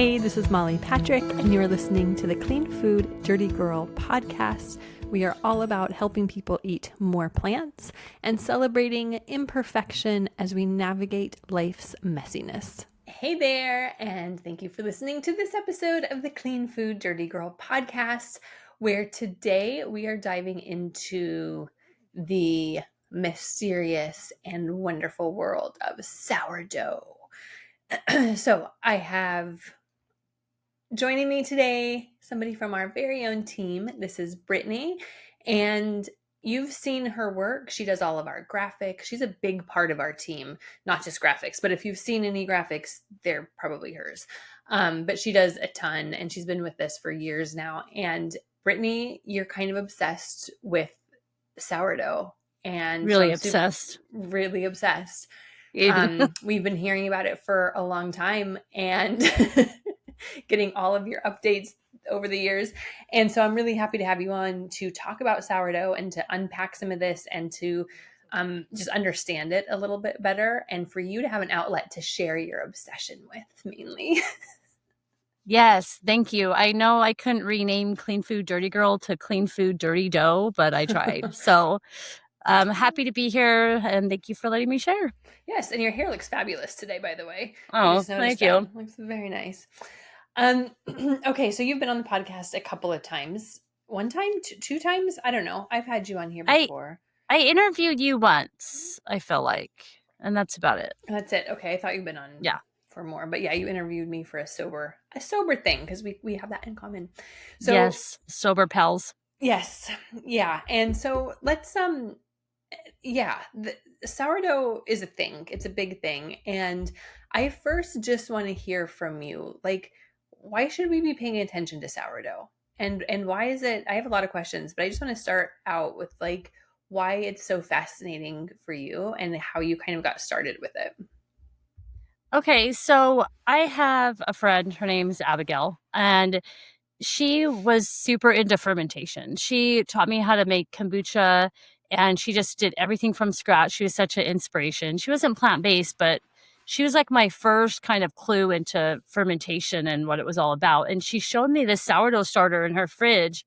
Hey, this is Molly Patrick, and you're listening to the Clean Food Dirty Girl podcast. We are all about helping people eat more plants and celebrating imperfection as we navigate life's messiness. Hey there, and thank you for listening to this episode of the Clean Food Dirty Girl podcast, where today we are diving into the mysterious and wonderful world of sourdough. So I have joining me today somebody from our very own team. This is Brittany, and you've seen her work. She does all of our graphics. She's a big part of our team, not just graphics, but if you've seen any graphics, they're probably hers. But she does a ton, and she's been with us for years now. And Brittany, you're kind of obsessed with sourdough, and really obsessed. Really obsessed. We've been hearing about it for a long time, and getting all of your updates over the years. And so I'm really happy to have you on to talk about sourdough and to unpack some of this and to just understand it a little bit better, and for you to have an outlet to share your obsession with, mainly. Yes, thank you. I know I couldn't rename Clean Food Dirty Girl to Clean Food Dirty Dough, but I tried. So I'm happy to be here, and thank you for letting me share. Yes, and your hair looks fabulous today, by the way. Oh, thank you. It looks very nice. Okay, so you've been on the podcast a couple of times. One time? Two times? I don't know. I've had you on here before. I interviewed you once, I feel like, and that's about it. That's it. Okay, I thought you'd been on for more. But yeah, you interviewed me for a sober thing, because we have that in common. So yes, sober pals. Yes. Yeah. And so let's the sourdough is a thing. It's a big thing. And I first just want to hear from you, like, why should we be paying attention to sourdough? And why is it, I have a lot of questions, but I just want to start out with like why it's so fascinating for you and how you kind of got started with it. Okay, so I have a friend, her name's Abigail, and she was super into fermentation. She taught me how to make kombucha, and she just did everything from scratch. She was such an inspiration. She wasn't plant-based, but she was like my first kind of clue into fermentation and what it was all about. And she showed me this sourdough starter in her fridge.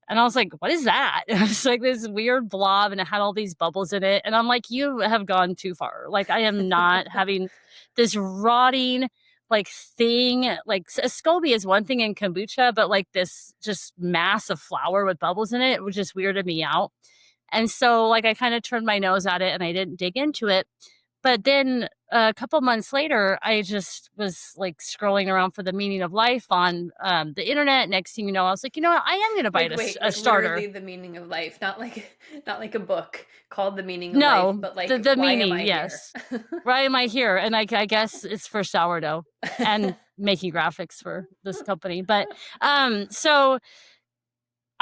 And I was like, what is that? It was like this weird blob, and it had all these bubbles in it. And I'm like, you have gone too far. Like, I am not having this rotting like thing. Like, a SCOBY is one thing in kombucha, but like this just mass of flour with bubbles in it, which just weirded me out. And so like I kind of turned my nose at it and I didn't dig into it. But then a couple months later, I just was like scrolling around for the meaning of life on the internet. Next thing you know, I was like, you know what? I am going to buy a starter. Literally the meaning of life, not like a book called The Meaning of Life, but like the meaning. Yes, why am I here? And I guess it's for sourdough and making graphics for this company. But so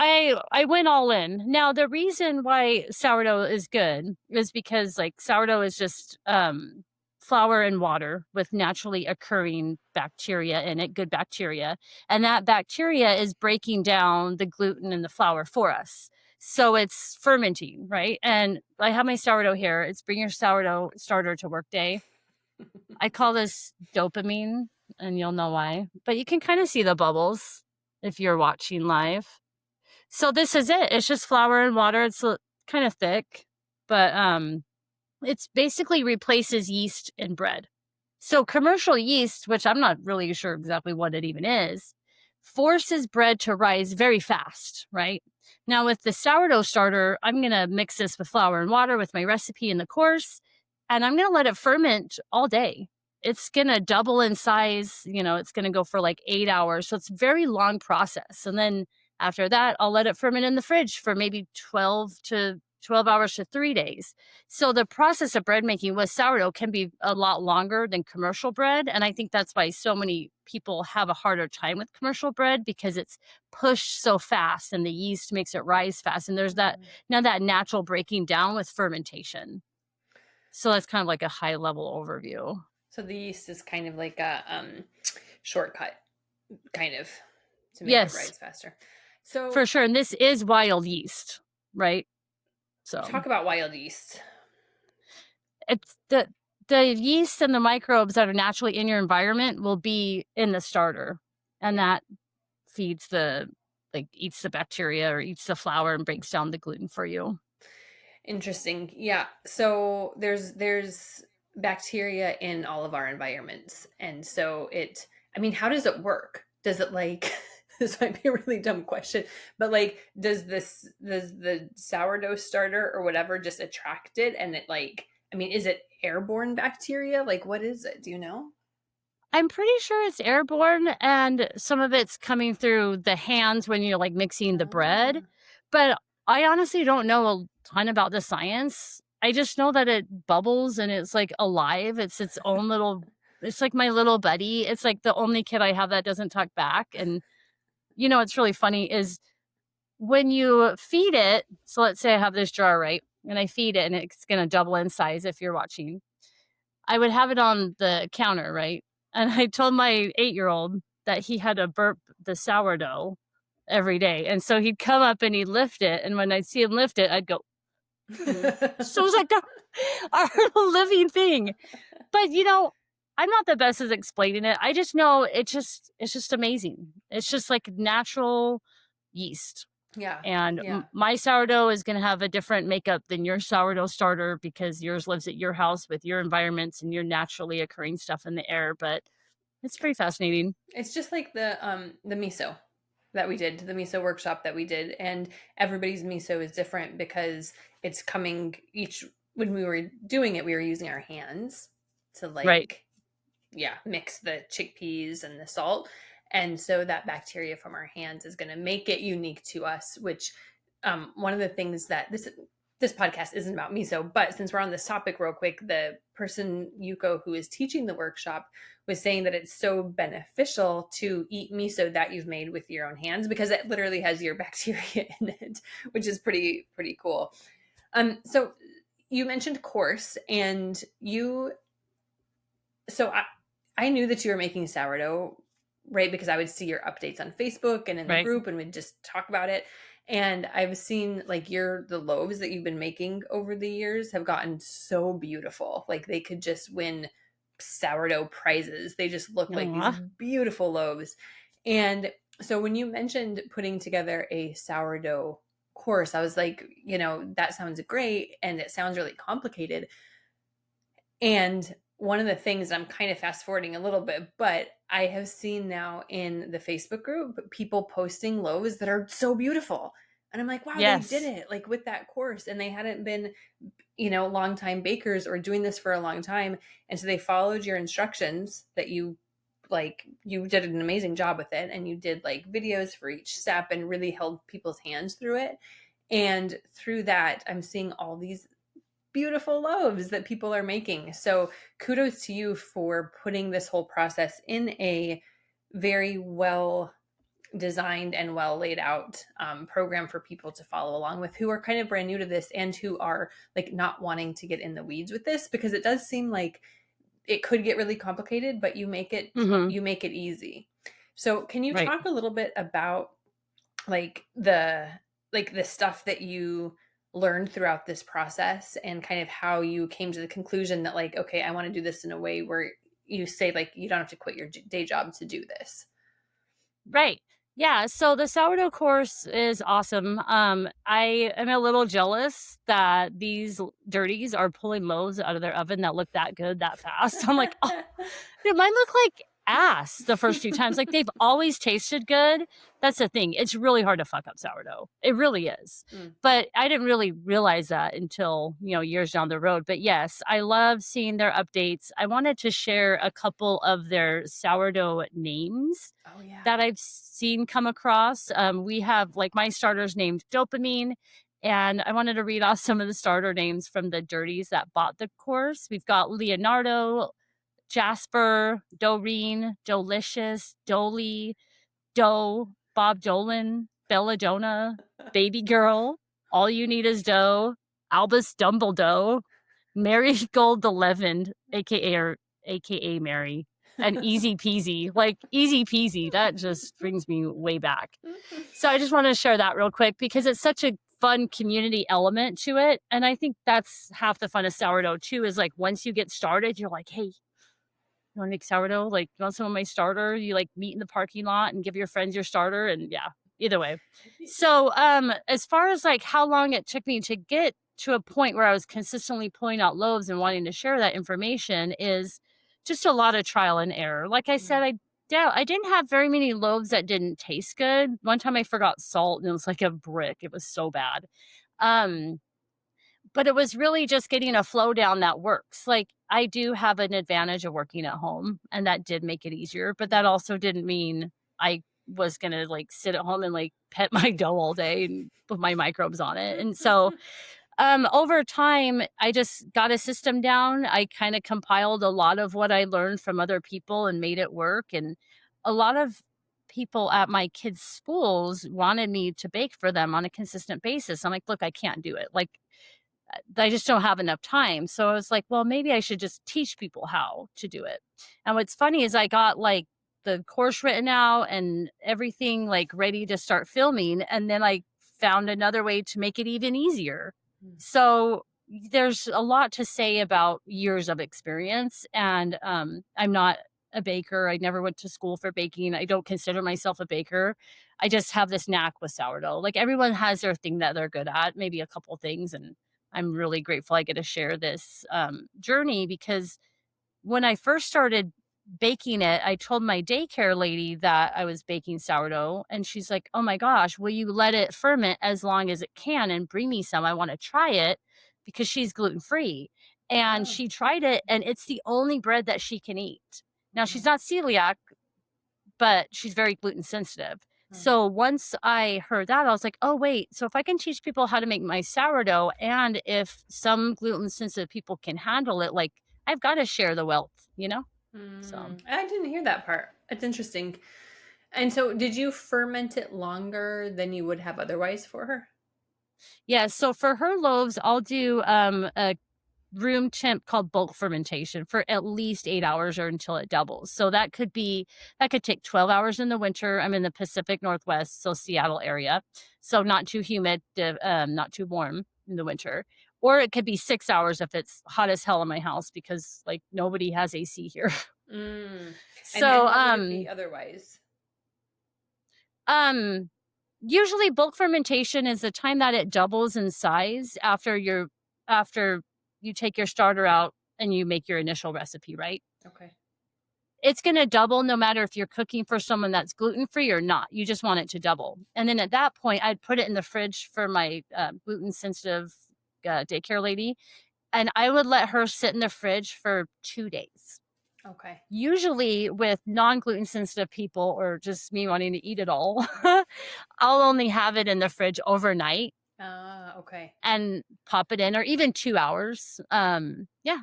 I went all in. Now, the reason why sourdough is good is because like sourdough is just flour and water with naturally occurring bacteria in it, good bacteria. And that bacteria is breaking down the gluten in the flour for us. So it's fermenting, right? And I have my sourdough here. It's Bring Your Sourdough Starter to Work Day. I call this dopamine, and you'll know why. But you can kind of see the bubbles if you're watching live. So this is it. It's just flour and water. It's kind of thick, but it's basically replaces yeast in bread. So commercial yeast, which I'm not really sure exactly what it even is, forces bread to rise very fast, right? Now with the sourdough starter, I'm going to mix this with flour and water with my recipe in the course, and I'm going to let it ferment all day. It's going to double in size. You know, it's going to go for like 8 hours. So it's a very long process. And then after that, I'll let it ferment in the fridge for maybe 12 hours to 3 days. So the process of bread making with sourdough can be a lot longer than commercial bread. And I think that's why so many people have a harder time with commercial bread, because it's pushed so fast and the yeast makes it rise fast. And there's that natural breaking down with fermentation. So that's kind of like a high level overview. So the yeast is kind of like a shortcut, kind of, to make it rise faster. So for sure. And this is wild yeast, right? So talk about wild yeast. It's the yeast and the microbes that are naturally in your environment will be in the starter, and that feeds eats the bacteria or eats the flour and breaks down the gluten for you. Interesting. Yeah. So there's bacteria in all of our environments. And so how does it work? Does it like this might be a really dumb question, but like does the sourdough starter or whatever just attract it and it is it airborne bacteria? Like what is it? Do you know? I'm pretty sure it's airborne, and some of it's coming through the hands when you're like mixing the bread. But I honestly don't know a ton about the science. I just know that it bubbles and it's like alive. It's its own little, it's like my little buddy. It's like the only kid I have that doesn't talk back. And what's really funny is when you feed it. So let's say I have this jar, right? And I feed it and it's going to double in size if you're watching. I would have it on the counter, right? And I told my 8-year-old that he had to burp the sourdough every day. And so he'd come up and he'd lift it. And when I'd see him lift it, I'd go, so it was like our living thing. But, I'm not the best at explaining it. I just know it's just amazing. It's just like natural yeast. Yeah. And my sourdough is going to have a different makeup than your sourdough starter because yours lives at your house with your environments and your naturally occurring stuff in the air. But it's pretty fascinating. It's just like the miso that we did, the miso workshop that we did. And everybody's miso is different because it's coming when we were doing it, we were using our hands to mix the chickpeas and the salt. And so that bacteria from our hands is going to make it unique to us, which one of the things that this podcast isn't about miso, but since we're on this topic real quick, the person, Yuko, who is teaching the workshop was saying that it's so beneficial to eat miso that you've made with your own hands because it literally has your bacteria in it, which is pretty cool. So you mentioned course and I knew that you were making sourdough, right? Because I would see your updates on Facebook and in the group and we'd just talk about it. And I've seen the loaves that you've been making over the years have gotten so beautiful. Like they could just win sourdough prizes. They just look like these beautiful loaves. And so when you mentioned putting together a sourdough course, I was like, that sounds great. And it sounds really complicated. And one of the things, I'm kind of fast forwarding a little bit, but I have seen now in the Facebook group, people posting loaves that are so beautiful. And I'm like, wow, They did it like with that course. And they hadn't been, long time bakers or doing this for a long time. And so they followed your instructions that you did an amazing job with it. And you did videos for each step and really held people's hands through it. And through that, I'm seeing all these beautiful loaves that people are making. So kudos to you for putting this whole process in a very well designed and well laid out program for people to follow along with who are kind of brand new to this and who are not wanting to get in the weeds with this, because it does seem like it could get really complicated, but you make it easy. So can you talk a little bit about the stuff that you learned throughout this process and kind of how you came to the conclusion that okay, I want to do this in a way where you say you don't have to quit your day job to do this? Right. Yeah. So the sourdough course is awesome. I am a little jealous that these dirties are pulling loaves out of their oven that look that good that fast. I'm like, oh, dude, mine look like ass the first few times. They've always tasted good. That's the thing. It's really hard to fuck up sourdough. It really is. But I didn't really realize that until, years down the road. But yes, I love seeing their updates. I wanted to share a couple of their sourdough names that I've seen come across. We have my starter's named Dopamine. And I wanted to read off some of the starter names from the dirties that bought the course. We've got Leonardo, Jasper, Doreen, Dolicious, Dolly, Doe, Bob Dolan, Belladonna, Baby Girl, All You Need Is Doe, Albus Dumbledore, Mary Gold the Leavened, aka Mary, and Easy Peasy. Easy Peasy, that just brings me way back. So I just want to share that real quick because it's such a fun community element to it. And I think that's half the fun of sourdough too, is like once you get started, you're like, hey, you want to make sourdough? Like, you want some of my starter? You like meet in the parking lot and give your friends your starter. And yeah, either way. So, as far as like how long it took me to get to a point where I was consistently pulling out loaves and wanting to share that information is just a lot of trial and error. Like I said, I didn't have very many loaves that didn't taste good. One time I forgot salt and it was like a brick. It was so bad. Um, but it was really just getting a flow down that works. Like I do have an advantage of working at home, and that did make it easier, but that also didn't mean I was going to like sit at home and like pet my dough all day and put my microbes on it. And so over time, I just got a system down. I kind of compiled a lot of what I learned from other people and made it work. And a lot of people at my kids' schools wanted me to bake for them on a consistent basis. I'm like, look, I can't do it. Like, I just don't have enough time. So I was like, well, maybe I should just teach people how to do it. And what's funny is I got like the course written out and everything like ready to start filming. And then I found another way to make it even easier. So there's a lot to say about years of experience. And I'm not a baker. I never went to school for baking. I don't consider myself a baker. I just have this knack with sourdough. Like everyone has their thing that they're good at, maybe a couple things. And I'm really grateful I get to share this journey, because when I first started baking it, I told my daycare lady that I was baking sourdough, and she's like, oh my gosh, will you let it ferment as long as it can and bring me some? I want to try it, because she's gluten-free. And she tried it, and it's the only bread that she can eat. Now, she's not celiac, but she's very gluten sensitive. So once I heard that, I was like, oh, wait, so if I can teach people how to make my sourdough, and if some gluten sensitive people can handle it, like I've got to share the wealth, you know? So I didn't hear that part. It's interesting. And so did you ferment it longer than you would have otherwise for her? yeah, so for her loaves, I'll do a room temp called bulk fermentation for at least 8 hours or until it doubles. So that could take 12 hours in the winter. I'm in the Pacific Northwest, so Seattle area. So not too humid, not too warm in the winter. Or it could be 6 hours if it's hot as hell in my house, because like nobody has AC here. So what would it be otherwise? Usually bulk fermentation is the time that it doubles in size after you take your starter out and you make your initial recipe, right? Okay. It's going to double no matter if you're cooking for someone that's gluten-free or not. You just want it to double. And then at that point, I'd put it in the fridge for my gluten-sensitive daycare lady, and I would let her sit in the fridge for 2 days. Okay. Usually with non-gluten sensitive people, or just me wanting to eat it all, I'll only have it in the fridge overnight. Okay. And pop it in, or even 2 hours. Yeah.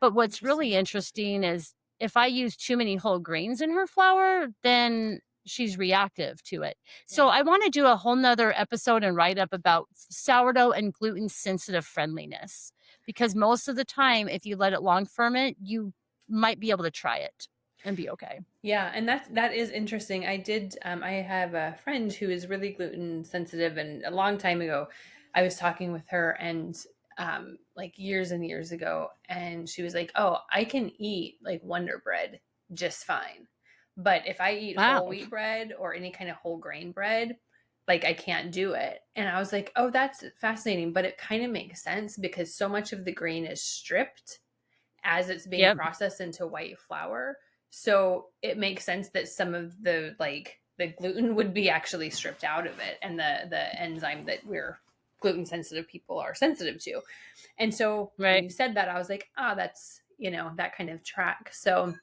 But what's really interesting is if I use too many whole grains in her flour, then she's reactive to it. So I want to do a whole nother episode and write up about sourdough and gluten sensitive friendliness, because most of the time, if you let it long ferment, you might be able to try it and be okay. Yeah, and that is interesting. I have a friend who is really gluten sensitive, and a long time ago, I was talking with her, and like years and years ago, and she was like, "Oh, I can eat like Wonder Bread just fine, but if I eat whole wheat bread or any kind of whole grain bread, like I can't do it." And I was like, "Oh, that's fascinating," but it kind of makes sense because so much of the grain is stripped as it's being processed into white flour. So it makes sense that some of the gluten would be actually stripped out of it, and the enzyme that we're gluten sensitive people are sensitive to. And so when you said that, I was like, that's, that kind of track. So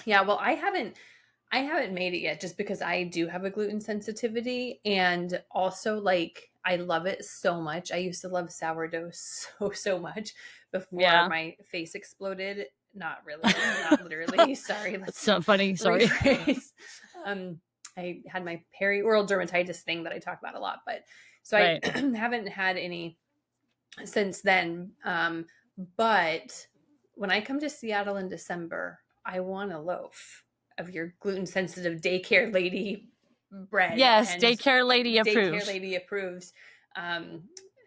yeah, well, I haven't made it yet, just because I do have a gluten sensitivity, and also like I love it so much. I used to love sourdough so much before my face exploded. Not really, not literally. Sorry, that's so funny. Sorry. I had my perioral dermatitis thing that I talk about a lot, but so I haven't had any since then. But when I come to Seattle in December, I want a loaf of your gluten sensitive daycare lady bread. Yes, daycare lady approved. Daycare lady approves.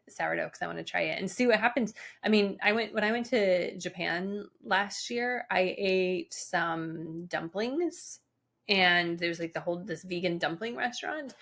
sourdough because I want to try it and see what happens. I mean, when I went to Japan last year, I ate some dumplings, and there's like this vegan dumpling restaurant.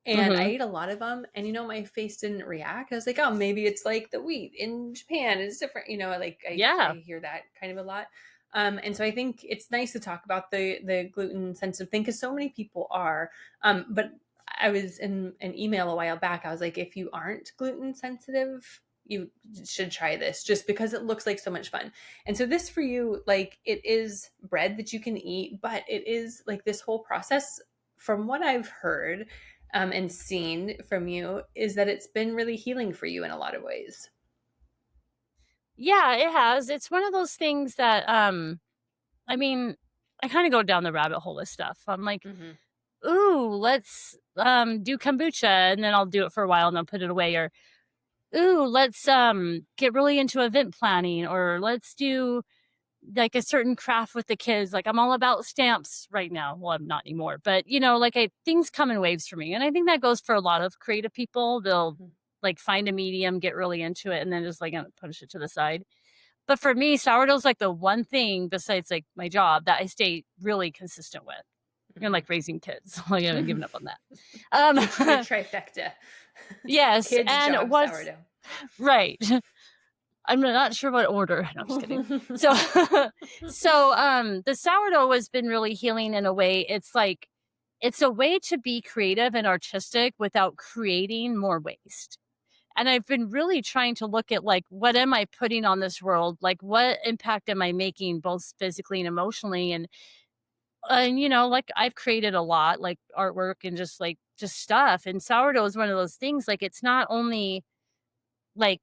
And I Mm-hmm. ate a lot of them, and my face didn't react. I was like, oh, maybe it's like the wheat in Japan is different. Like Yeah. I hear that kind of a lot. And so I think it's nice to talk about the gluten sensitive thing because so many people are. But I was in an email a while back. I was like, if you aren't gluten sensitive, you should try this just because it looks like so much fun. And so this for you, like it is bread that you can eat, but it is like this whole process from what I've heard and seen from you is that it's been really healing for you in a lot of ways. Yeah, it has. It's one of those things that, I mean, I kind of go down the rabbit hole with stuff. I'm like, Mm-hmm. ooh, let's do kombucha, and then I'll do it for a while and then put it away. Or ooh, let's get really into event planning, or let's do like a certain craft with the kids. Like I'm all about stamps right now. Well, I'm not anymore, but like things come in waves for me. And I think that goes for a lot of creative people. They'll Mm-hmm. like find a medium, get really into it, and then just like push it to the side. But for me, sourdough's like the one thing besides like my job that I stay really consistent with. Like raising kids. Like I haven't given up on that. The trifecta. Yes. Kids, And job, what's sourdough. right. I'm not sure what order. No, I'm just kidding. So, the sourdough has been really healing in a way. It's like, it's a way to be creative and artistic without creating more waste. And I've been really trying to look at like, what am I putting on this world? Like, what impact am I making both physically and emotionally? And like I've created a lot, like artwork and just stuff. And sourdough is one of those things. Like, it's not only like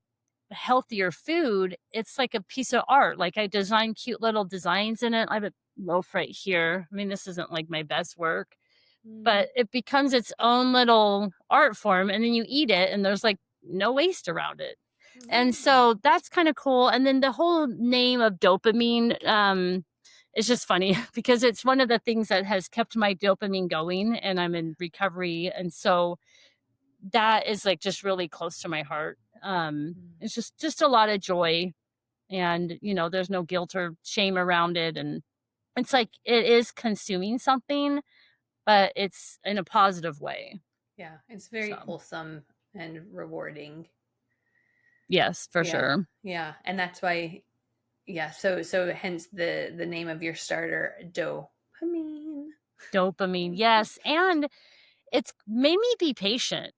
healthier food, it's like a piece of art. Like I design cute little designs in it. I have a loaf right here. I mean, this isn't like my best work, but it becomes its own little art form, and then you eat it and there's like no waste around it. And so that's kind of cool. And then the whole name of dopamine is just funny because it's one of the things that has kept my dopamine going, and I'm in recovery. And so that is like just really close to my heart. It's just a lot of joy, and there's no guilt or shame around it. And it's like it is consuming something, but it's in a positive way. Yeah, it's very So wholesome and rewarding. yes, for Yeah. sure. Yeah, and that's why so hence the name of your starter, dopamine. Dopamine, yes. And it's made me be patient.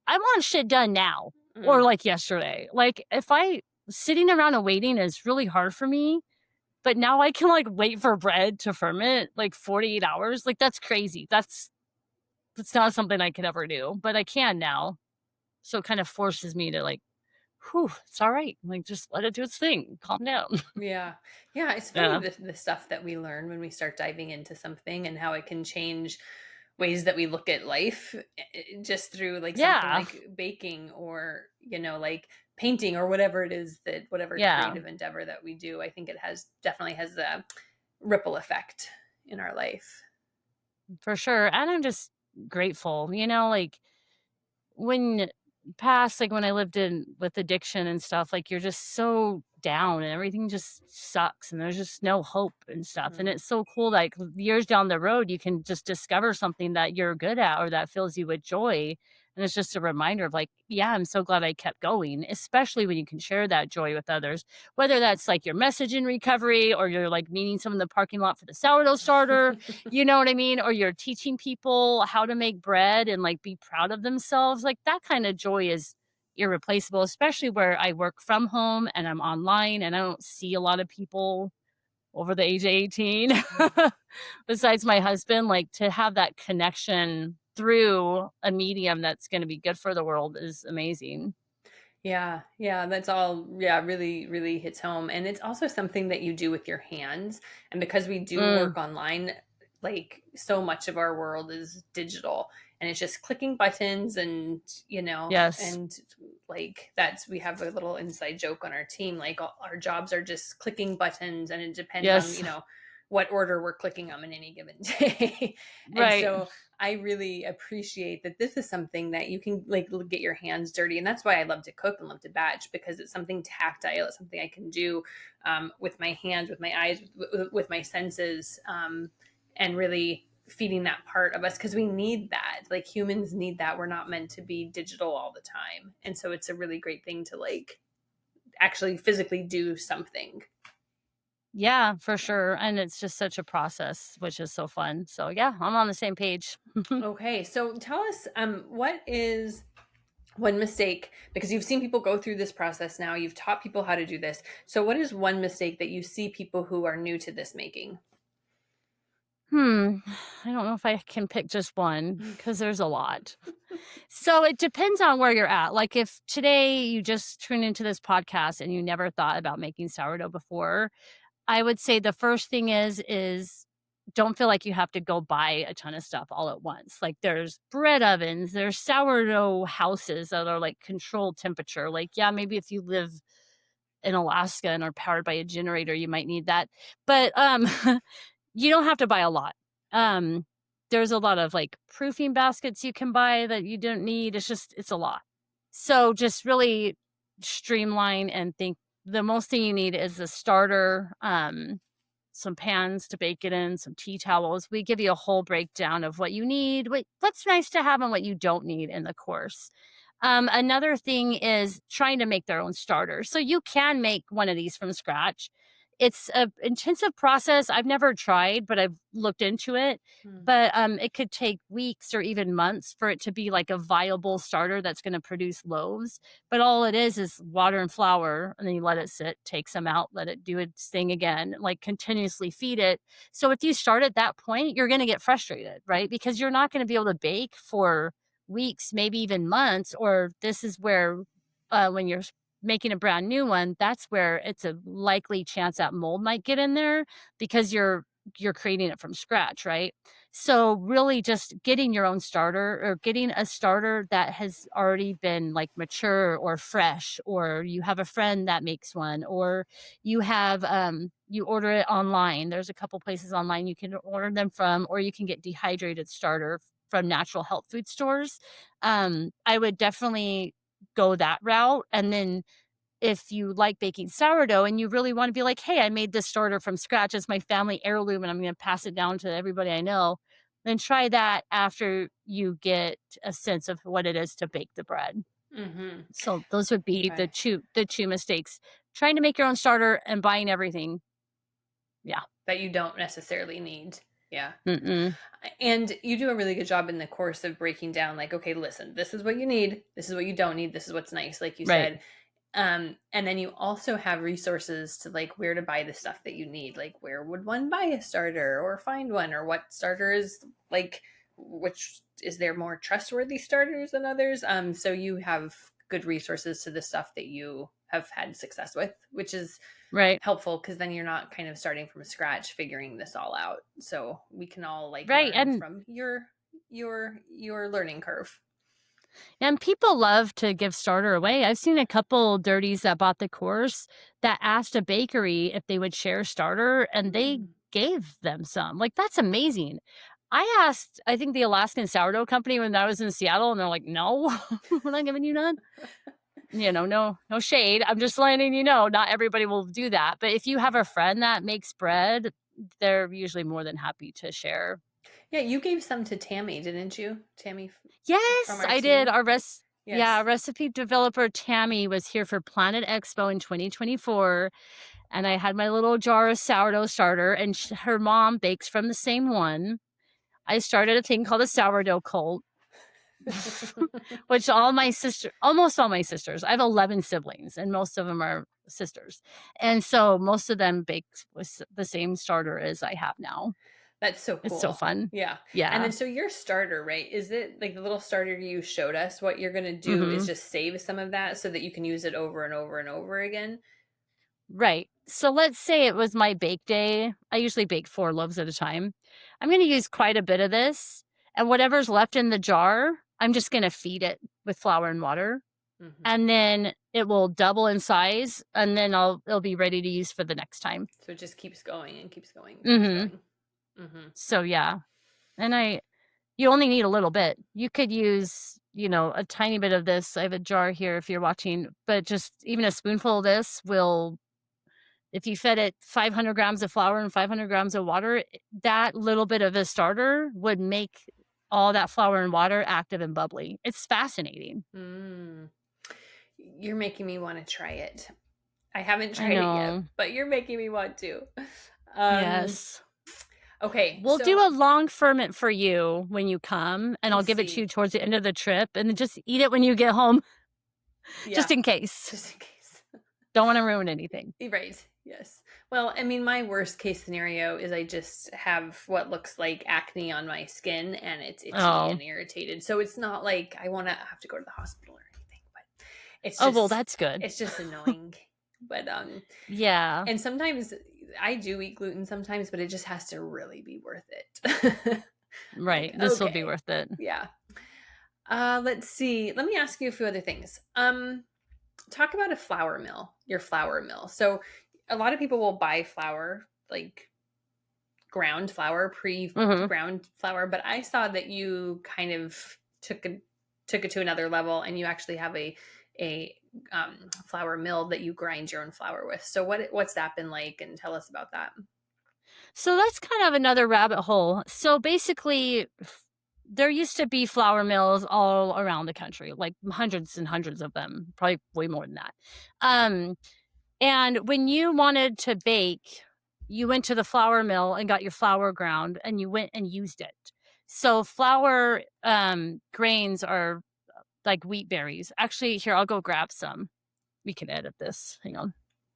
I want shit done now, or Mm. like yesterday. Like if I sitting around and waiting is really hard for me, but now I can like wait for bread to ferment like 48 hours. Like that's crazy. That's not something I could ever do, but I can now. So it kind of forces me to like, whew, it's all right. Like just let it do its thing. Calm down. Yeah. Yeah, it's funny Yeah. the stuff that we learn when we start diving into something and how it can change ways that we look at life just through like something Yeah. like baking or like painting or whatever it is that whatever Yeah. creative endeavor that we do. I think it definitely has a ripple effect in our life. For sure. And I'm just grateful, like when past, like when I lived in with addiction and stuff, like you're just so down and everything just sucks and there's just no hope and stuff. And Mm-hmm. it's so cool, like years down the road, you can just discover something that you're good at or that fills you with joy. And it's just a reminder of like, yeah, I'm so glad I kept going, especially when you can share that joy with others, whether that's like your message in recovery or you're like meeting someone in the parking lot for the sourdough starter, you know what I mean? Or you're teaching people how to make bread and like be proud of themselves. Like that kind of joy is irreplaceable, especially where I work from home and I'm online and I don't see a lot of people over the age of 18 besides my husband. Like to have that connection through a medium that's going to be good for the world is amazing. Yeah, yeah, that's all. Yeah, really, really hits home. And it's also something that you do with your hands. And because we do Mm, work online, like so much of our world is digital and it's just clicking buttons yes. and like we have a little inside joke on our team. Like our jobs are just clicking buttons and it depends on, Yes. what order we're clicking them in any given day. And Right. so I really appreciate that this is something that you can like get your hands dirty. And that's why I love to cook and love to batch, because it's something tactile. It's something I can do with my hands, with my eyes, with my senses, and really feeding that part of us, because we need that. Like humans need that. We're not meant to be digital all the time. And so it's a really great thing to like actually physically do something. Yeah, for sure. And it's just such a process, which is so fun. So yeah, I'm on the same page. Okay, so tell us, what is one mistake, because you've seen people go through this process now, you've taught people how to do this. So what is one mistake that you see people who are new to this making? I don't know if I can pick just one because there's a lot. So it depends on where you're at. Like if today you just tuned into this podcast and you never thought about making sourdough before, I would say the first thing is don't feel like you have to go buy a ton of stuff all at once. Like there's bread ovens, there's sourdough houses that are like controlled temperature. Like, yeah, maybe if you live in Alaska and are powered by a generator, you might need that. But you don't have to buy a lot. Um, there's a lot of like proofing baskets you can buy that you don't need. It's a lot. So just really streamline and think the most thing you need is a starter, some pans to bake it in, some tea towels. We give you a whole breakdown of what you need, what's nice to have and what you don't need in the course. Another thing is trying to make their own starter. So you can make one of these from scratch. It's a intensive process. I've never tried, but I've looked into it. But it could take weeks or even months for it to be like a viable starter that's going to produce loaves. But all it is water and flour, and then you let it sit, take some out, let it do its thing again, like continuously feed it. So if you start at that point, you're going to get frustrated, right? Because you're not going to be able to bake for weeks, maybe even months. Or this is where when you're making a brand new one, that's where it's a likely chance that mold might get in there because you're creating it from scratch, right? So really just getting your own starter, or getting a starter that has already been like mature or fresh, or you have a friend that makes one, or you have you order it online. There's a couple places online you can order them from, or you can get dehydrated starter from natural health food stores. I would definitely go that route. And then if you like baking sourdough and you really want to be like, hey, I made this starter from scratch, it's my family heirloom and I'm going to pass it down to everybody I know, then try that after you get a sense of what it is to bake the bread. Mm-hmm. So those would be Okay. the two mistakes: trying to make your own starter and buying everything. Yeah. That you don't necessarily need. Yeah. Mm-mm. And you do a really good job in the course of breaking down, like, okay, listen, this is what you need, this is what you don't need, this is what's nice, like you Right. said. And then you also have resources to like where to buy the stuff that you need. Like where would one buy a starter or find one, or what starter is like, which is there more trustworthy starters than others? So you have good resources to the stuff that you have had success with, which is Right. helpful, because then you're not kind of starting from scratch figuring this all out. So we can all like Right. learn And from your learning curve. And people love to give starter away. I've seen a couple dirties that bought the course that asked a bakery if they would share starter, and they gave them some. Like, that's amazing. I asked, I think, the Alaskan Sourdough Company when I was in Seattle, and they're like, no, we're not giving you none. No shade. I'm just letting you know, not everybody will do that. But if you have a friend that makes bread, they're usually more than happy to share. Yeah, you gave some to Tammy, didn't you? Tammy from Yes, our I did. team. Yeah, Yes. recipe developer Tammy was here for Planet Expo in 2024, and I had my little jar of sourdough starter, and her mom bakes from the same one. I started a thing called a sourdough cult, which almost all my sisters, I have 11 siblings, and most of them are sisters. And so most of them bake with the same starter as I have now. That's so It's so cool. fun. Yeah. And Yeah. then so your starter, right? Is it like the little starter you showed us? What you're going to do is Hmm. just save some of that so that you can use it over and over and over again. Right. So let's say it was my bake day. I usually bake 4 loaves at a time. I'm going to use quite a bit of this. And whatever's left in the jar, I'm just going to feed it with flour and water. and then it will double in size, and then it'll be ready to use for the next time. So it just keeps going and keeps going and keeps going. So yeah, and you only need a little bit. You could use, a tiny bit of this. I have a jar here if you're watching, but just even a spoonful of this will, if you fed it 500 grams of flour and 500 grams of water, that little bit of a starter would make all that flour and water active and bubbly. It's fascinating. You're making me want to try it. I haven't tried it yet, but you're making me want to. Yes. Okay. We'll do a long ferment for you when you come, and I'll give it to you towards the end of the trip, and then just eat it when you get home. Yeah. Just in case. Just in case. Don't want to ruin anything. Right. Yes. Well, I mean, my worst case scenario is I just have what looks like acne on my skin, and it's itchy and irritated. So it's not like I want to have to go to the hospital or anything, but it's just, well, that's good. It's just annoying. But yeah. And sometimes I do eat gluten sometimes, but it just has to really be worth it. Right. Like, this will be worth it. Yeah. Let's see. Let me ask you a few other things. Talk about your flour mill. So a lot of people will buy flour, like ground flour, pre-ground flour, but I saw that you kind of took it to another level, and you actually have a flour mill that you grind your own flour with. So what's that been like, and tell us about that. So that's kind of another rabbit hole. So basically, there used to be flour mills all around the country, like hundreds and hundreds of them, probably way more than that. And when you wanted to bake, you went to the flour mill and got your flour ground, and you went and used it. So flour grains are like wheat berries. Actually, here, I'll go grab some. We can edit this. Hang on.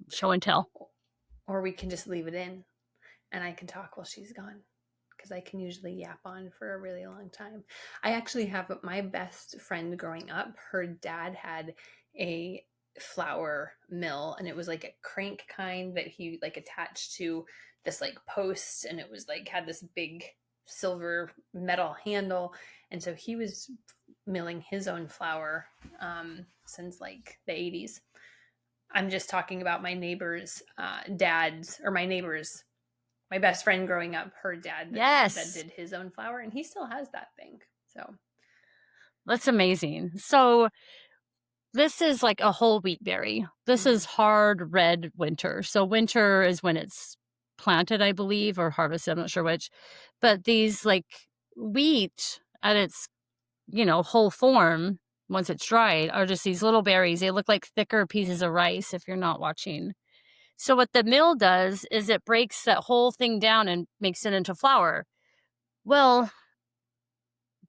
Show and tell. Or we can just leave it in, and I can talk while she's gone, because I can usually yap on for a really long time. I actually have my best friend growing up. Her dad had a flour mill, and it was like a crank kind that he like attached to this like post, and it was like had this big silver metal handle, and so he was milling his own flour since like the 80s. I'm just talking about my neighbor's dads, or my best friend growing up, her dad that did his own flour, and he still has that thing. So that's amazing. So this is like a whole wheat berry. This is hard red winter. So winter is when it's planted, I believe, or harvested. I'm not sure which. But these like wheat at its, whole form, once it's dried, are just these little berries. They look like thicker pieces of rice if you're not watching. So what the mill does is it breaks that whole thing down and makes it into flour. Well,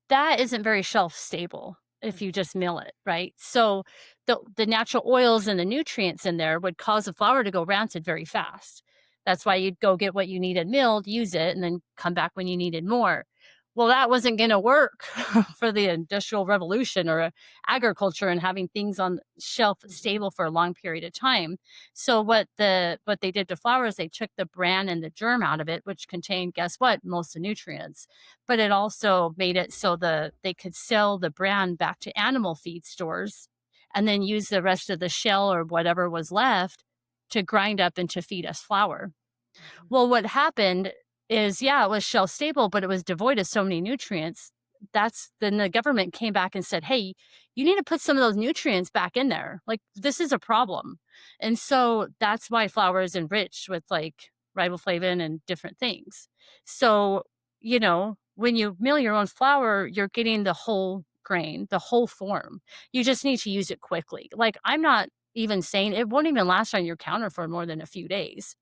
that isn't very shelf stable if you just mill it, right? So the natural oils and the nutrients in there would cause the flour to go rancid very fast. That's why you'd go get what you needed milled, use it, and then come back when you needed more. Well, that wasn't going to work for the Industrial Revolution or agriculture and having things on shelf stable for a long period of time. So what they did to flour is they took the bran and the germ out of it, which contained, guess what, most of the nutrients. But it also made it so they could sell the bran back to animal feed stores and then use the rest of the shell or whatever was left to grind up and to feed us flour. Well, what happened is, it was shelf stable, but it was devoid of so many nutrients. Then the government came back and said, hey, you need to put some of those nutrients back in there. Like, this is a problem. And so that's why flour is enriched with like riboflavin and different things. So, when you mill your own flour, you're getting the whole grain, the whole form. You just need to use it quickly. Like, I'm not even saying it won't even last on your counter for more than a few days.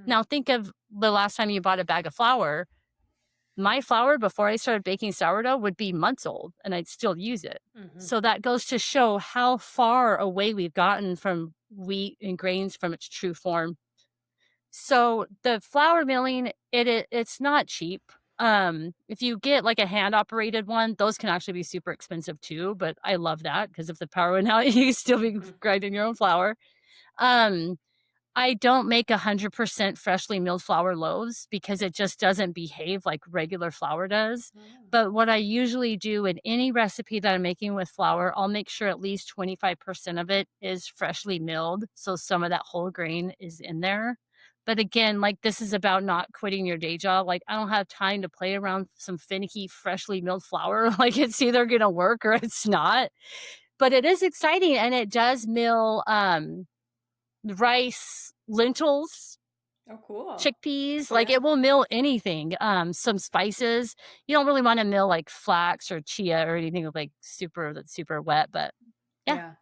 Now think of the last time you bought a bag of flour. My flour before I started baking sourdough would be months old, and I'd still use it. So that goes to show how far away we've gotten from wheat and grains from its true form. So the flour milling, it's not cheap. If you get like a hand operated one, those can actually be super expensive too, but I love that because if the power went out, you can still be grinding your own flour. I don't make 100% freshly milled flour loaves because it just doesn't behave like regular flour does. Oh. But what I usually do in any recipe that I'm making with flour, I'll make sure at least 25% of it is freshly milled. So some of that whole grain is in there. But again, like this is about not quitting your day job. Like I don't have time to play around with some finicky, freshly milled flour. Like it's either going to work or it's not. But it is exciting and it does mill rice, lentils, Oh, cool. chickpeas, like Yeah. it will mill anything. Some spices. You don't really want to mill like flax or chia or anything like that's super wet, but yeah. Yeah.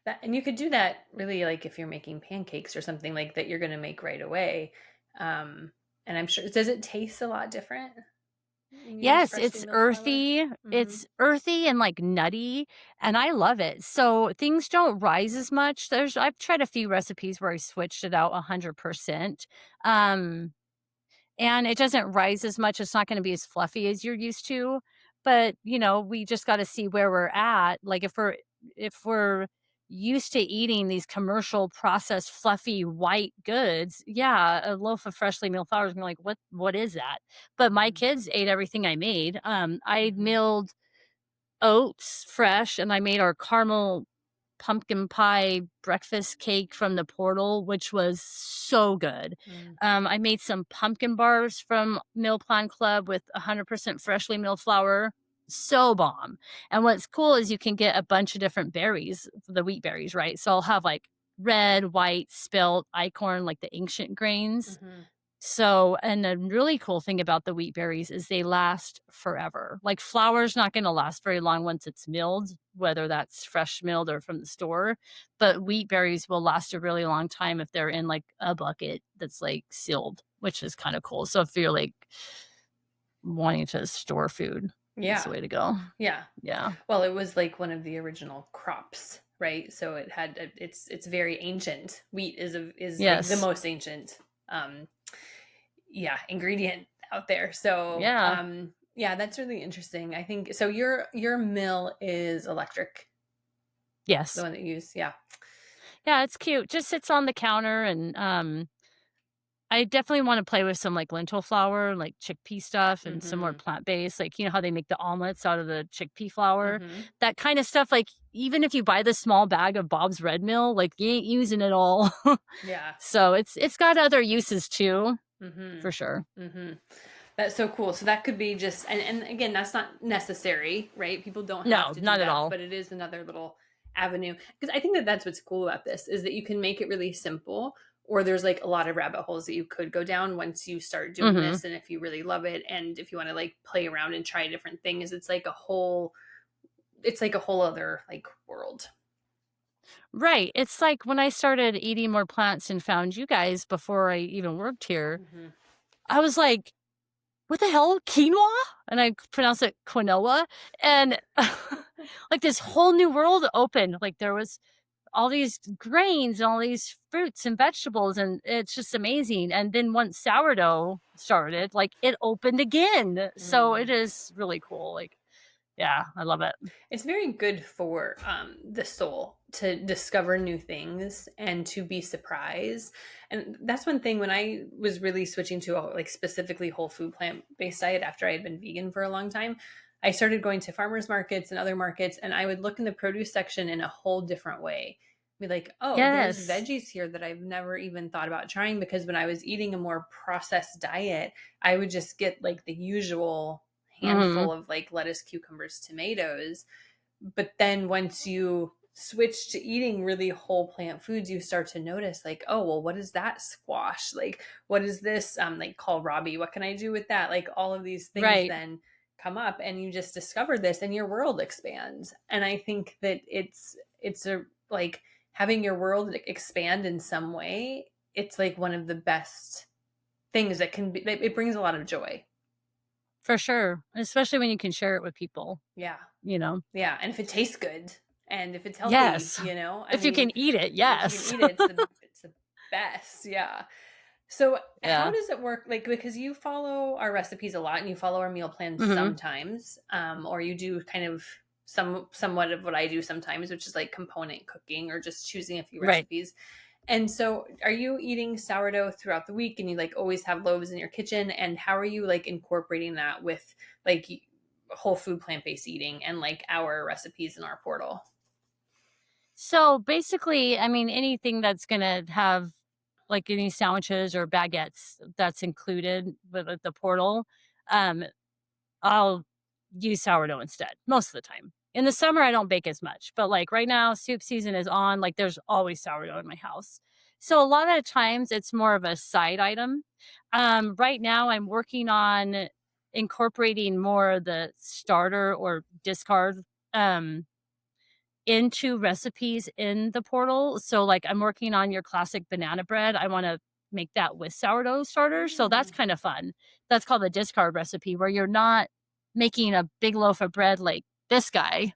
That, and you could do that really like if you're making pancakes or something like that you're going to make right away. Um, and I'm sure, does it taste a lot different when you use Yes, freshly it's milled flour? earthy. Mm-hmm. It's earthy and like nutty, and I love it. So things don't rise as much. I've tried a few recipes where I switched it out 100%. Um and it doesn't rise as much. It's not gonna be as fluffy as you're used to, but, we just gotta see where we're at. Like, if we're used to eating these commercial processed fluffy white goods, yeah, a loaf of freshly milled flour is gonna be like, "What is that?" But my Mm-hmm. kids ate everything I made. I Mm-hmm. milled oats fresh, and I made our caramel pumpkin pie breakfast cake from the Portal, which was so good. Mm. I made some pumpkin bars from Mill Plan Club with 100% freshly milled flour. So bomb. And what's cool is you can get a bunch of different berries, the wheat berries, right? So I'll have like red, white, spelt, acorn, like the ancient grains. Mm-hmm. So, and the really cool thing about the wheat berries is they last forever. Like flour's not going to last very long once it's milled, whether that's fresh milled or from the store. But wheat berries will last a really long time if they're in like a bucket that's like sealed, which is kind of cool. So if you're like wanting to store food, it's the Yeah. way to go. Yeah. Yeah. Well, it was like one of the original crops, right? So it's very ancient. Wheat is like the Yes. most ancient um yeah, ingredient out there. So, Yeah. yeah, that's really interesting. I think so your mill is electric, the Yes. one that you use. Yeah. Yeah. It's cute. Just sits on the counter and, I definitely wanna play with some, like, lentil flour, like, chickpea stuff and some more Mhm. plant-based, like, you know how they make the omelets out of the chickpea flour? Mhm. That kinda stuff, like, even if you buy the small bag of Bob's Red Mill, like, you ain't using it all. Yeah. So, it's got other uses too, for Mhm. sure. Mhm. That's so cool. So that could be just and again, that's not necessary, right? People don't have No, to do not at that, all. but it is another little avenue because I think that that's what's cool about this is that you can make it really simple or there's like a lot of rabbit holes that you could go down once you start doing Mhm. this and if you really love it and if you want to like play around and try different things, it's like a whole other like world. Right, it's like when I started eating more plants and found you guys before I even worked here, Mhm. I was like, "What the hell? Quinoa?" And I pronounce it quinoa, and, like, this whole new world opened, like, there was all these grains and all these fruits and vegetables, and it's just amazing, and then once sourdough started, like, it opened again, so it Mm. is really cool, like, yeah, I love it. It's very good for the soul to discover new things and to be surprised. And that's one thing when I was really switching to a like specifically whole food plant based diet after I had been vegan for a long time. I started going to farmers markets and other markets, and I would look in the produce section in a whole different way. Be like, oh, there's Yes. veggies here that I've never even thought about trying because when I was eating a more processed diet, I would just get like the usual handful Mhm. of like lettuce, cucumbers, tomatoes. But then once you switch to eating really whole plant foods, you start to notice like, oh, well, what is that squash? Like, what is this like kohlrabi? What can I do with that? Like all of these things Right. then come up and you just discover this and your world expands. And I think that it's a like having your world expand in some way, it's like one of the best things that can be it brings a lot of joy. For sure, especially when you can share it with people, Yeah. you know? Yeah, and if it tastes good and if it's healthy, Yes. you know? I If you mean, can eat it, if you can yes. eat it, it's the best, yeah. So, how Yeah. does it work? Like, because you follow our recipes a lot and you follow our meal plans Mhm. sometimes, or you do kind of somewhat of what I do sometimes, which is like component cooking or just choosing a few Right. recipes. And so are you eating sourdough throughout the week and you like always have loaves in your kitchen? And how are you like incorporating that with like whole food plant-based eating and like our recipes in our portal? So basically, I mean, anything that's gonna have like any sandwiches or baguettes that's included with the portal, um, I'll use sourdough instead most of the time. In the summer, I don't bake as much, but like right now, soup season is on. Like there's always sourdough in my house. So a lot of times it's more of a side item. Right now, I'm working on incorporating more of the starter or discard um, into recipes in the portal. So like I'm working on your classic banana bread. I want to make that with sourdough starter. So that's kind of fun. That's called a discard recipe where you're not making a big loaf of bread like this guy,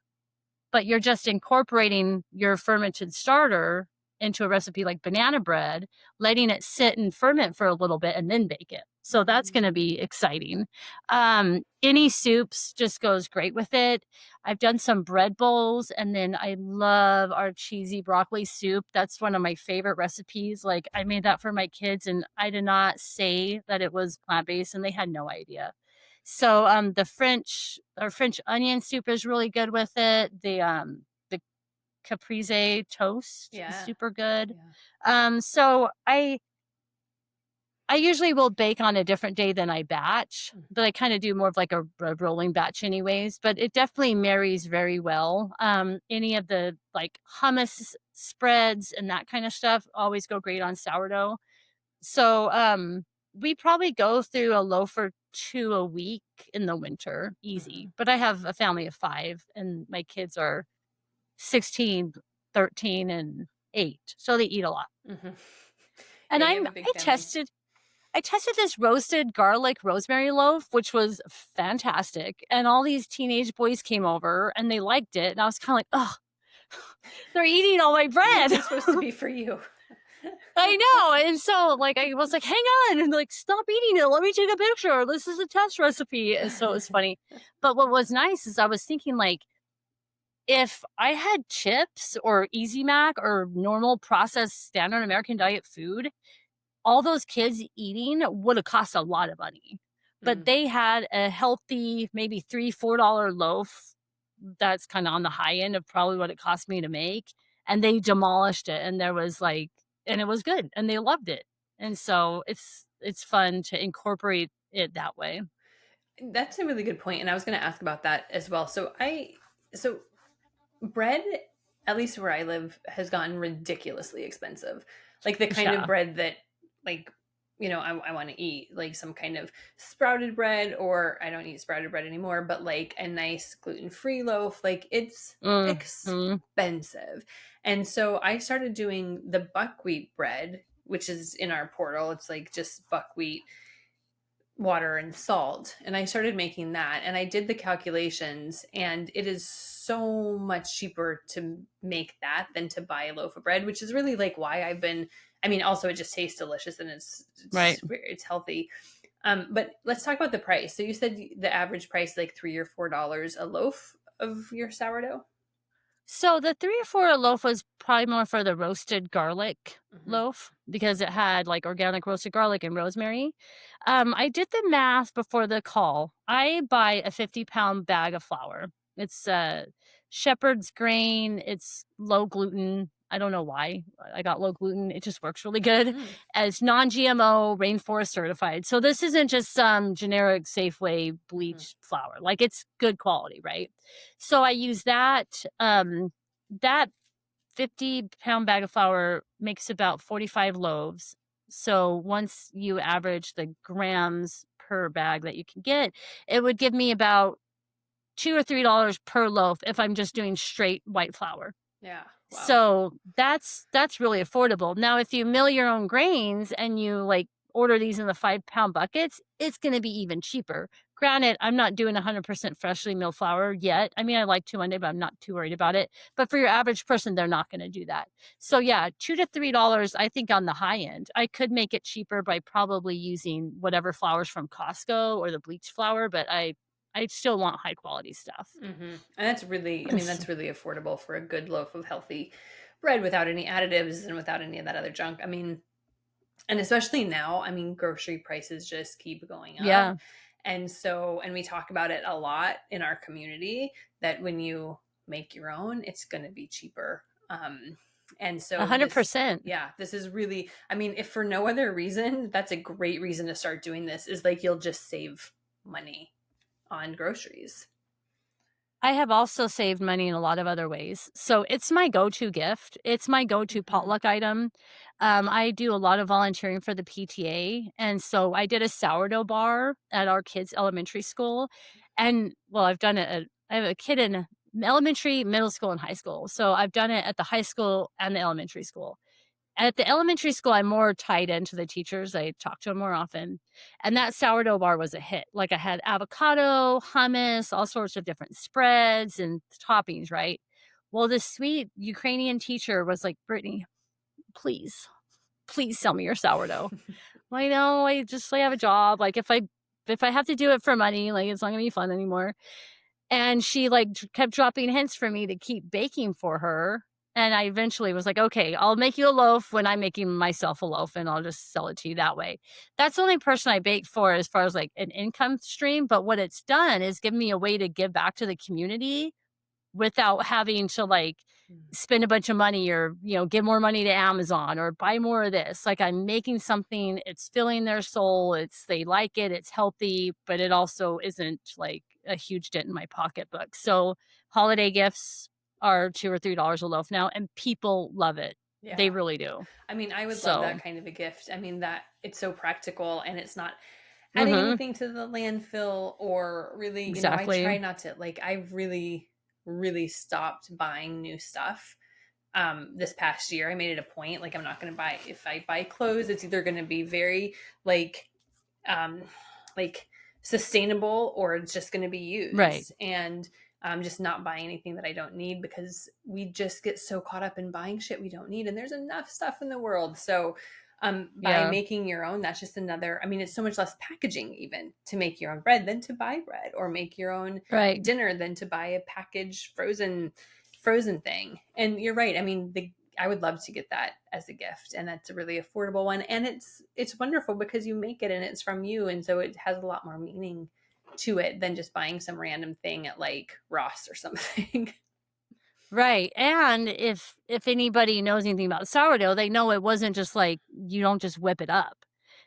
but you're just incorporating your fermented starter into a recipe like banana bread, letting it sit and ferment for a little bit and then bake it. So that's going to be exciting. Any soups just goes great with it. I've done some bread bowls, and then I love our cheesy broccoli soup. That's one of my favorite recipes. Like I made that for my kids, and I did not say that it was plant-based, and they had no idea. So the French onion soup is really good with it. The caprese toast is Yeah. super good. Yeah. So I usually will bake on a different day than I batch, but I kind of do more of like a rolling batch anyways, but it definitely marries very well. Any of the like hummus spreads and that kind of stuff always go great on sourdough. So, we probably go through a loaf or 2 a week in the winter, easy. But I have a family of 5, and my kids are 16, 13, and 8, so they eat a lot. Mm-hmm. And Yeah, you have a big family. I tested this roasted garlic rosemary loaf, which was fantastic, and all these teenage boys came over, and they liked it, and I was kinda like, "Ugh, they're eating all my bread." This is supposed to be for you. I know. And so like I was like, hang on, and like stop eating it. Let me take a picture. This is a test recipe. And so it was funny. But what was nice is I was thinking like if I had chips or Easy Mac or normal processed standard American diet food, all those kids eating would have cost a lot of money. But they had a healthy, maybe $3, $4 loaf that's kind of on the high end of probably what it cost me to make. And they demolished it. And there was like, and it was good and they loved it. And so it's fun to incorporate it that way. That's a really good point, and I was going to ask about that as well. So bread, at least where I live, has gotten ridiculously expensive. Like the kind of Yeah. bread that, like, I want to eat, like some kind of sprouted bread, or I don't eat sprouted bread anymore, but like a nice gluten-free loaf, like it's Hmm. expensive. And so I started doing the buckwheat bread, which is in our portal. It's like just buckwheat, water and salt, and I started making that, and I did the calculations, and it is so much cheaper to make that than to buy a loaf of bread, which is really like why I've been, I mean, also it just tastes delicious and Right. it's healthy. But let's talk about the price. So you said the average price like $3 or $4 a loaf of your sourdough. So the 3 or 4 a loaf was probably more for the roasted garlic Mm-hmm. loaf because it had like organic roasted garlic and rosemary. I did the math before the call. I buy a 50-pound bag of flour. It's shepherd's grain. It's low gluten. I don't know why I got low gluten. It just works really good. It's non-GMO, rainforest certified. So this isn't just some generic Safeway bleached flour. Like it's good quality, right? So I use that. That 50-pound bag of flour makes about 45 loaves. So once you average the grams per bag that you can get, it would give me about $2 or $3 per loaf if I'm just doing straight white flour. Yeah. Wow. So that's really affordable. Now, if you mill your own grains and you like order these in the 5-pound buckets, it's going to be even cheaper. Granted, I'm not doing 100% freshly milled flour yet. I mean, I like to one day, but I'm not too worried about it. But for your average person, they're not going to do that. So yeah, $2 to $3, I think on the high end. I could make it cheaper by probably using whatever flours from Costco or the bleached flour, but I still want high quality stuff. And that's really, I mean, that's really affordable for a good loaf of healthy bread without any additives and without any of that other junk. I mean, and especially now, I mean, grocery prices just keep going up. Yeah, And so, and we talk about it a lot in our community that when you make your own, it's going to be cheaper. And so this, 100%. yeah, this is really, I mean, if for no other reason, that's a great reason to start doing this, is like you'll just save money on groceries. I have also saved money in a lot of other ways. So it's my go-to gift. It's my go-to potluck item. I do a lot of volunteering for the PTA. And so I did a sourdough bar at our kids' elementary school. And well, I've done it I have a kid in elementary, middle school, and high school. So I've done it at the high school and the elementary school. At the elementary school, I'm more tied into the teachers. I talk to them more often. And that sourdough bar was a hit. Like I had avocado, hummus, all sorts of different spreads and toppings, right? Well, this sweet Ukrainian teacher was like, Brittany, please sell me your sourdough. I know, I have a job. Like if I have to do it for money, like it's not gonna be fun anymore. And she like kept dropping hints for me to keep baking for her. And I eventually was like, okay, I'll make you a loaf when I'm making myself a loaf and I'll just sell it to you that way. That's the only person I bake for as far as like an income stream. But what it's done is give me a way to give back to the community without having to like spend a bunch of money or, give more money to Amazon or buy more of this. Like I'm making something, it's filling their soul, they like it, it's healthy, but it also isn't like a huge dent in my pocketbook. So holiday gifts are $2 or $3 a loaf now, and people love it. They Yeah. really do. I mean, I would love So, that kind of a gift. I mean, that it's so practical and it's not adding mm-hmm, anything to the landfill or really, I exactly. try not to, like, I've really, really stopped buying new stuff. This past year, I made it a point, like, I'm not going to buy, if I buy clothes, it's either going to be very um, like sustainable or it's just going to be Right. used. And just not buying anything that I don't need because we just get so caught up in buying shit we don't need. And there's enough stuff in the world. So by Yeah. making your own, that's just another, I mean, it's so much less packaging even to make your own bread than to buy bread, or make your own Right. dinner than to buy a packaged frozen thing. And you're right. I mean, I would love to get that as a gift, and that's a really affordable one. And it's wonderful because you make it and it's from you, and so it has a lot more meaning to it than just buying some random thing at like Ross or something. Right. And if anybody knows anything about sourdough, they know it wasn't just like you don't just whip it up.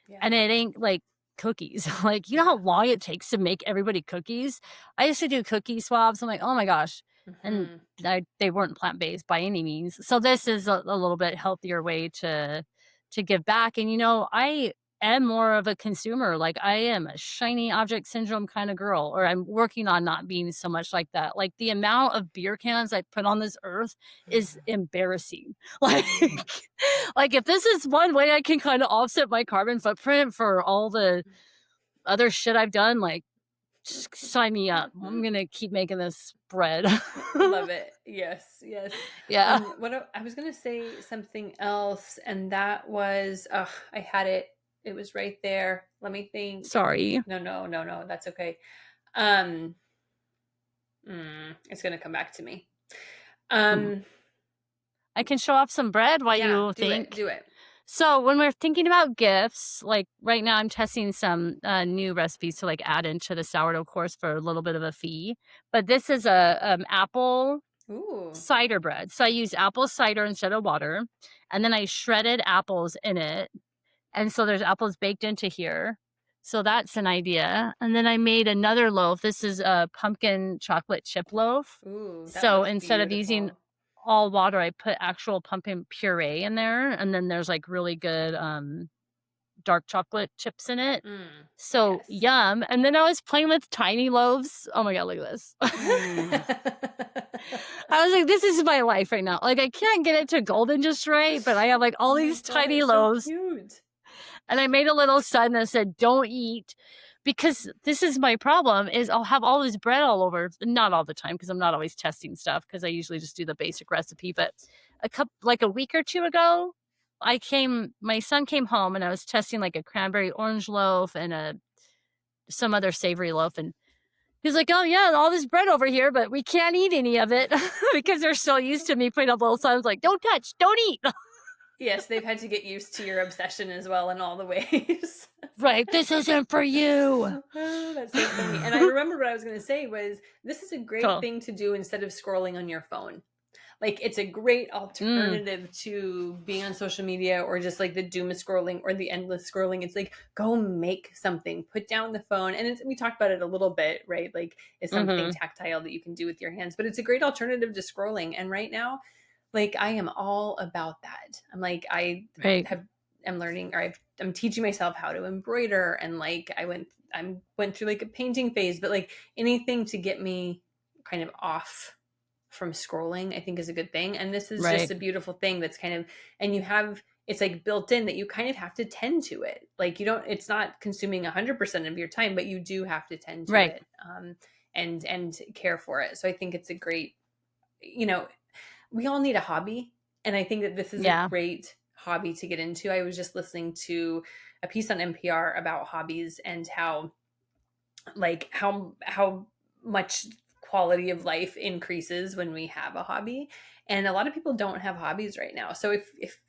Yeah. And it ain't like cookies. Like, you know how long it takes to make everybody cookies? I used to do cookie swabs. I'm like, oh my gosh. And Mm-hmm. they weren't plant-based by any means. So this is a little bit healthier way to give back. And I am more of a consumer. Like I am a shiny object syndrome kind of girl, or I'm working on not being so much like that. Like the amount of beer cans I put on this earth is embarrassing. Like like if this is one way I can kind of offset my carbon footprint for all the other shit I've done, like just sign me up. I'm gonna keep making this bread. Love it. Yes, yes. Yeah. I was gonna say something else, and that was, I had it. It was right there. Let me think. Sorry. No, no, no, no. That's okay. Um, it's gonna come back to me. Hmm. Um, I can show off some bread while yeah, you do it, think. do it. So when we're thinking about gifts, like right now I'm testing some new recipes to like add into the sourdough course for a little bit of a fee. But this is a apple Ooh. cider bread. So I use apple cider instead of water. And then I shredded apples in it. And so there's apples baked into here. So that's an idea. And then I made another loaf. This is a pumpkin chocolate chip loaf. Ooh, that So looks instead of using beautiful. all water, I put actual pumpkin puree in there. And then there's like really good dark chocolate chips in it. So Yes. yum. And then I was playing with tiny loaves. Oh my God, look at this. I was like, this is my life right now. Like I can't get it to golden just right, but I have like all Oh my these God, tiny it's so loaves. cute. And I made a little sign that said, don't eat. Because this is my problem is I'll have all this bread all over. Not all the time, because I'm not always testing stuff, because I usually just do the basic recipe. But like a week or two ago, my son came home and I was testing like a cranberry orange loaf and some other savory loaf. And He's like, oh yeah, all this bread over here, but we can't eat any of it because they're so used to me putting up little signs like, don't touch, don't eat. Yes, they've had to get used to your obsession as well in all the ways. Right, this isn't for you. Oh, that's so funny. And I remember what I was going to say was, this is a great Cool. thing to do instead of scrolling on your phone. Like, it's a great alternative to being on social media, or just like the doom scrolling or the endless scrolling. It's like, go make something, put down the phone. And we talked about it a little bit, right? Like, it's something tactile that you can do with your hands, but it's a great alternative to scrolling. And right now, like, I am all about that. I'm like, Right. am learning, or I'm teaching myself how to embroider, and like I went through like a painting phase, but like anything to get me kind of off from scrolling, I think is a good thing. And this is just a beautiful thing that's kind of, and it's like built in that you kind of have to tend to it. Like, it's not consuming 100% of your time, but you do have to tend to it, and care for it. So I think it's a great, we all need a hobby. And I think that this is a great hobby to get into. I was just listening to a piece on NPR about hobbies, and how much quality of life increases when we have a hobby. And a lot of people don't have hobbies right now. So if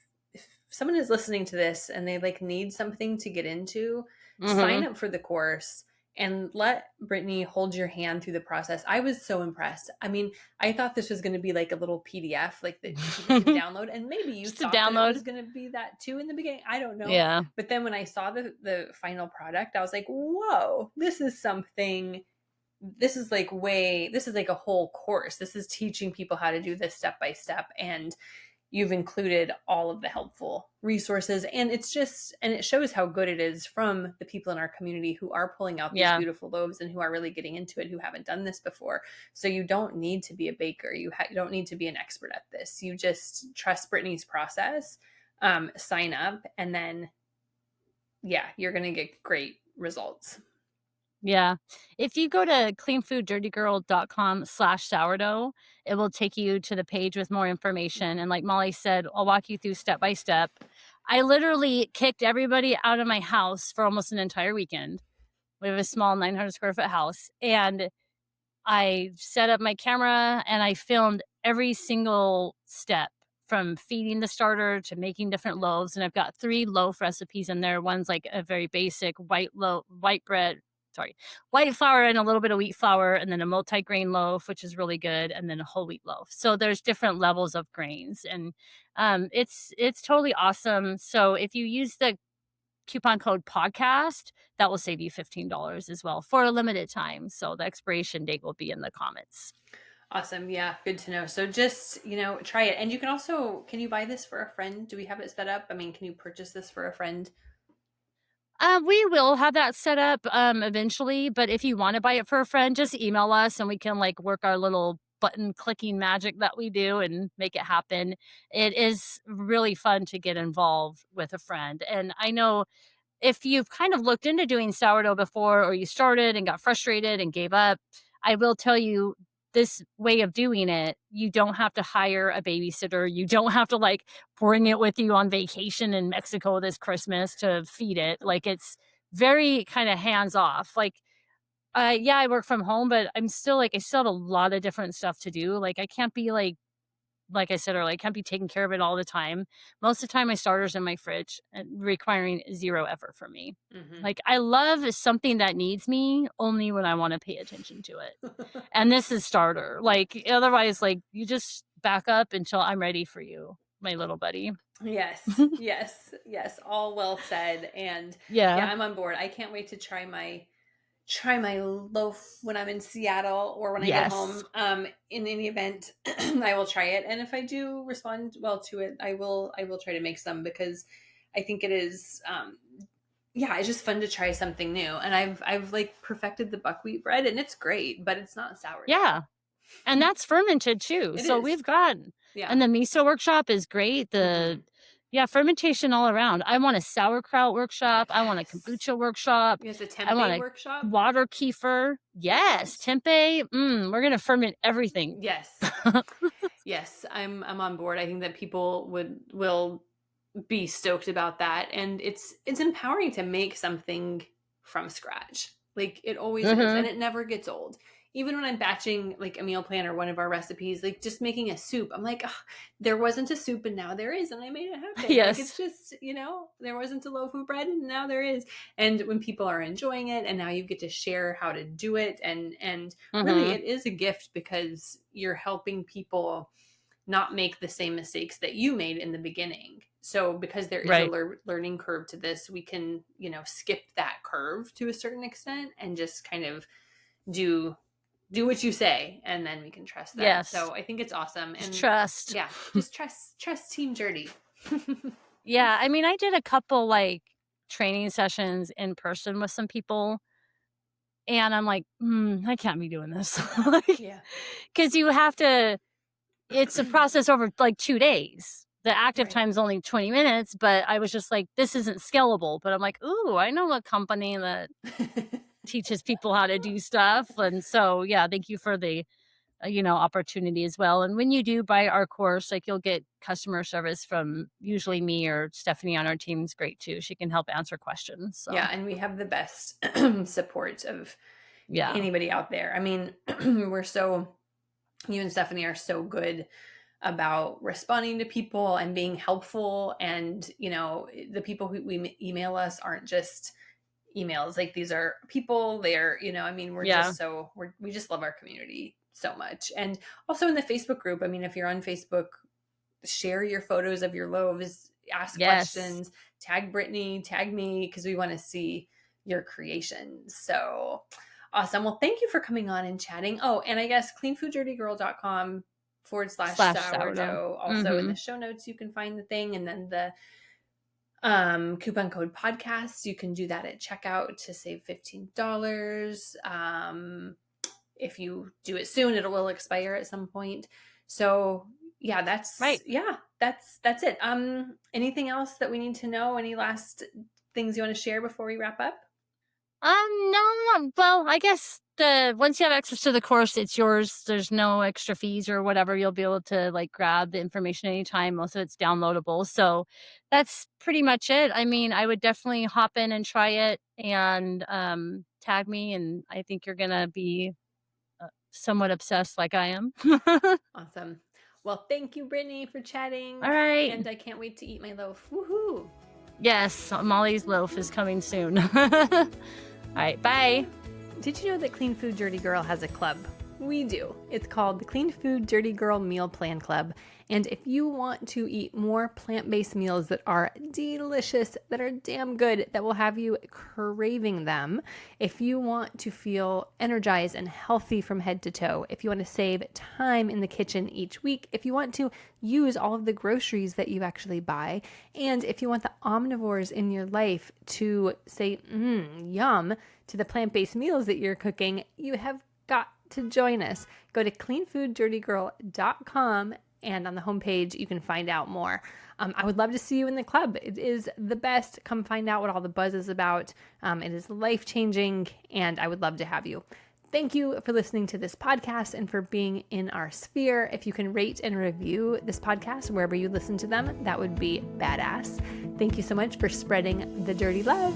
someone is listening to this and they like need something to get into, sign up for the course and let Brittany hold your hand through the process. I was so impressed. I mean, I thought this was going to be like a little PDF, like that you can download, and maybe you thought that it was going to be that too in the beginning. I don't know. Yeah. But then when I saw the final product, I was like, whoa, this is something. This is like a whole course. This is teaching people how to do this step by step, and you've included all of the helpful resources, and it shows how good it is from the people in our community who are pulling out these beautiful loaves and who are really getting into it, who haven't done this before. So you don't need to be a baker. You don't need to be an expert at this. You just trust Brittany's process, sign up, and then, you're going to get great results. Yeah. If you go to cleanfooddirtygirl.com/sourdough, it will take you to the page with more information. And like Molly said, I'll walk you through step by step. I literally kicked everybody out of my house for almost an entire weekend. We have a small 900 square foot house. And I set up my camera and I filmed every single step, from feeding the starter to making different loaves. And I've got 3 loaf recipes in there. One's like a very basic white flour and a little bit of wheat flour, and then a multi-grain loaf, which is really good, and then a whole wheat loaf. So there's different levels of grains, and it's totally awesome. So if you use the coupon code podcast, that will save you $15 as well for a limited time. So the expiration date will be in the comments. Awesome. Yeah. Good to know. So just, try it. And you can you buy this for a friend? Do we have it set up? I mean, can you purchase this for a friend? We will have that set up eventually, but if you want to buy it for a friend, just email us and we can like work our little button clicking magic that we do and make it happen. It is really fun to get involved with a friend. And I know if you've kind of looked into doing sourdough before, or you started and got frustrated and gave up, I will tell you, this way of doing it, you don't have to hire a babysitter. You don't have to like bring it with you on vacation in Mexico this Christmas to feed it. Like, it's very kind of hands off. Like, I work from home, but I still have a lot of different stuff to do. Like, I can't be like I said earlier, I can't be taking care of it all the time. Most of the time, my starter's in my fridge, and requiring 0 effort from me. Like, I love something that needs me only when I want to pay attention to it. And this is starter. Like, otherwise, like, you just back up until I'm ready for you, my little buddy. Yes. Yes. All well said. And I'm on board. I can't wait to try my loaf when I'm in Seattle, or when I get home. In any event, I will try it. And if I do respond well to it, I will try to make some, because I think it is, it's just fun to try something new. And I've like perfected the buckwheat bread, and it's great, but it's not sour. Yeah. And that's fermented too. So we've got, and the miso workshop is great. Fermentation all around. I want a sauerkraut workshop. I want a kombucha workshop. Yes, a tempeh workshop. Water kefir. Yes, tempeh. We're gonna ferment everything. Yes, yes, I'm on board. I think that people will be stoked about that, and it's empowering to make something from scratch. Like it always is. And it never gets old. Even when I'm batching like a meal plan or one of our recipes, like just making a soup, I'm like, oh, there wasn't a soup and now there is. And I made it happen. Yes. Like it's just, there wasn't a loaf of bread and now there is. And when people are enjoying it and now you get to share how to do it. And really it is a gift because you're helping people not make the same mistakes that you made in the beginning. So because there is a learning curve to this, we can, skip that curve to a certain extent and just kind of do what you say, and then we can trust that. Yes. So I think it's awesome. And trust. Yeah, just trust Team Dirty. Yeah, I mean, I did a couple like training sessions in person with some people, and I'm like, I can't be doing this. Yeah. Because you have to, it's a process over like 2 days. The active time's only 20 minutes, but I was just like, this isn't scalable. But I'm like, ooh, I know a company that teaches people how to do stuff. And so, yeah, thank you for the, opportunity as well. And when you do buy our course, like you'll get customer service from usually me or Stephanie on our team is great too. She can help answer questions. So. Yeah. And we have the best support of anybody out there. I mean, you and Stephanie are so good about responding to people and being helpful. And, the people who we email us aren't just emails. Like these are people. They're, we're just we just love our community so much. And also in the Facebook group, I mean, if you're on Facebook, share your photos of your loaves, ask questions, tag Brittany, tag me, because we want to see your creations. So awesome. Well, thank you for coming on and chatting. Oh, and I guess cleanfooddirtygirl.com/sourdough. Also in the show notes, you can find the thing. And then the coupon code podcast, you can do that at checkout to save $15. If you do it soon, it will expire at some point. So yeah, that's right. Yeah, that's it. Anything else that we need to know? Any last things you want to share before we wrap up? No. Well, I guess once you have access to the course, it's yours. There's no extra fees or whatever. You'll be able to like grab the information anytime. Most of it's downloadable. So that's pretty much it. I mean, I would definitely hop in and try it and tag me. And I think you're going to be somewhat obsessed like I am. Awesome. Well, thank you, Brittany, for chatting. All right. And I can't wait to eat my loaf. Woohoo. Yes, Molly's loaf is coming soon. All right, bye. Did you know that Clean Food Dirty Girl has a club? We do. It's called the Clean Food Dirty Girl Meal Plan Club. And if you want to eat more plant-based meals that are delicious, that are damn good, that will have you craving them, if you want to feel energized and healthy from head to toe, if you want to save time in the kitchen each week, if you want to use all of the groceries that you actually buy, and if you want the omnivores in your life to say, yum, to the plant-based meals that you're cooking, you have got to join us. Go to cleanfooddirtygirl.com, and on the homepage, you can find out more. I would love to see you in the club. It is the best. Come find out what all the buzz is about. It is life-changing, and I would love to have you. Thank you for listening to this podcast and for being in our sphere. If you can rate and review this podcast wherever you listen to them, that would be badass. Thank you so much for spreading the dirty love.